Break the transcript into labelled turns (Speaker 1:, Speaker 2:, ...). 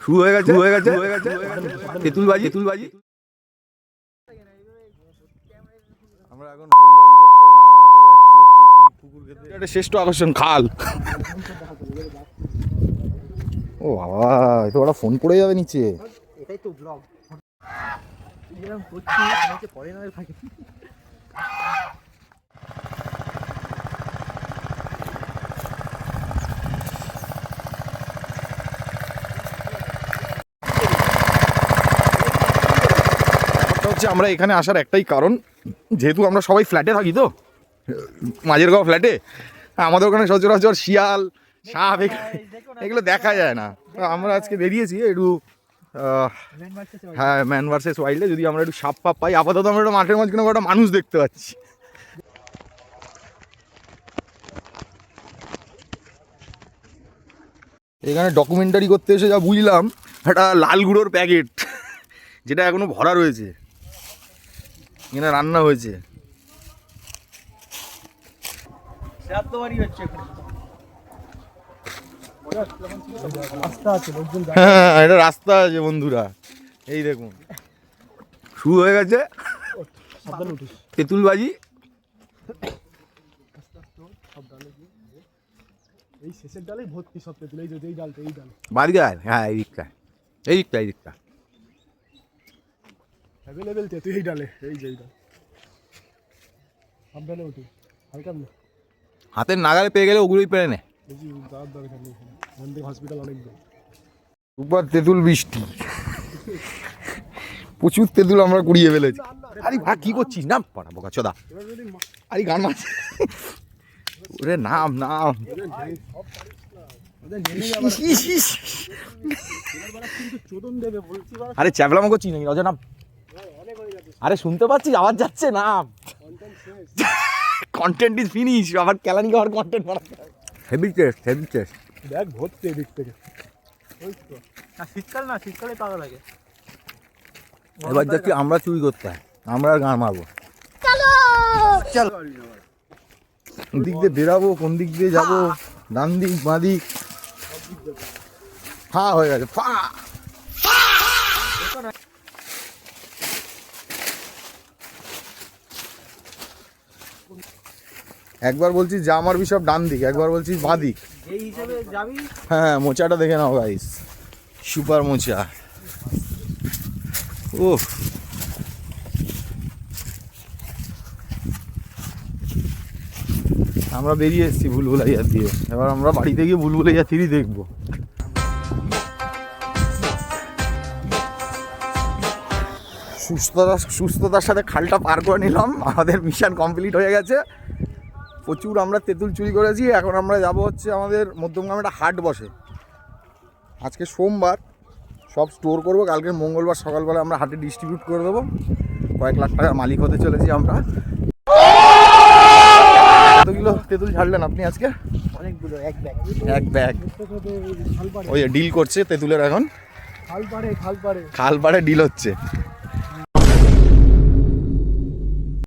Speaker 1: শুরু হয়ে গেছে তেঁতুলবাজি। আমরা এখন হোলবাজি করতে গামাতে যাচ্ছি হচ্ছে কি পুকুর খেতে। এটা শ্রেষ্ঠ আকর্ষণ খাল। ও বাবা, এত বড় ফোন পড়ে যাবে নিচে।
Speaker 2: এটাই তো ব্লগ এরকম করছি পরে না থাকে।
Speaker 1: হচ্ছে আমরা এখানে আসার একটাই কারণ, যেহেতু আমরা সবাই ফ্ল্যাটে থাকি, তো মাঝেরগাঁও ফ্ল্যাটে, আমাদের ওখানে সচরাচর শিয়াল সাপ এগুলো দেখা যায় না। আমরা আজকে বেরিয়েছি একটু হ্যাঁ ম্যান ভার্সেস ওয়াইল্ডে, যদি আমরা একটু সাপ পাই। আপাতত আমরা একটা মাঠের মাঝখানে একটা মানুষ দেখতে পাচ্ছি। এখানে ডকুমেন্টারি করতে এসে যা বুঝলাম, একটা লাল গুঁড়োর প্যাকেট যেটা এখনো ভরা রয়েছে, এখানে রান্না হয়েছে। হ্যাঁ এটা রাস্তা আছে বন্ধুরা, এই দেখুন শুরু হয়ে গেছে তেঁতুলবাজি।
Speaker 2: এই শেষের ডালে ভর্তি সব তেঁতুল। এই ডালটা এই ডাল
Speaker 1: বাড়ি যায়, হ্যাঁ এই দিকটা
Speaker 2: অ্যাভেলেবেল তেঁতুল এই ডালে। এই ডাল সব ডালে ওঠে হালকা না,
Speaker 1: হাতের নাগালে পেয়ে গেলে ওগুলোই পেরে নে।
Speaker 2: হসপিটাল অনেক
Speaker 1: সুপার তেঁতুল বৃষ্টি, প্রচুর তেঁতুল আমরা কুড়িয়ে ফেলেছি। আরে ভাই কি করছিস? নাম পাড়া বোকা চোদা, আরে গান মাছ ওরে নাম। আরে চ্যাবলামো করছিস নাকি রজা? নাম। আরে শুনতে পাচ্ছিস আওয়াজ যাচ্ছে? নাম। Content is finish. আবার কেলানি খাওয়ার কন্টেন্ট বানাতে হবে। হেভি টেস্ট
Speaker 2: দেখ ভর্তি এদিক থেকে। শীতকাল না, শীতকালে পাওয়া লাগে।
Speaker 1: এবার যাচ্ছি আমরা চুরি করতে, আমরা আর গান মারবো। চল কোন দিক দিয়ে বেরাবো, কোন দিক দিয়ে যাবো, ডান দিক বাঁ দিক ফা হয়ে গেছে। একবার বলছিস যা মারবি সব ডান দিক, একবার বলছিস বাঁ দিক। হ্যাঁ মোচাটা দেখে নাও গাইস, সুপার মোচা। ও আমরা বেরিয়ে এসেছি ভুলভুলাইয়া দিয়ে, এবার আমরা বাড়িতে গিয়ে ভুলভুলাইয়া 3 দেখবো। সুস্থতার সাথে খালটা পার করে নিলাম, আমাদের মিশন কমপ্লিট হয়ে গেছে। প্রচুর আমরা তেঁতুল চুরি করেছি। এখন আমরা যাব হচ্ছে আমাদের মধ্যমগ্রামে একটা হাট বসে, আজকে সোমবার, সব স্টোর করবো। কালকে মঙ্গলবার সকালবেলা আমরা হাটে ডিস্ট্রিবিউট করে দেবো। কয়েক লাখ টাকার মালিক হতে চলেছি আমরা। কত কিলো তেঁতুল ছাড়লেন আপনি আজকে?
Speaker 2: অনেকগুলো, এক ব্যাগ।
Speaker 1: ওই ডিল করছে তেঁতুলের, এখন খাল পাড়ে ডিল হচ্ছে।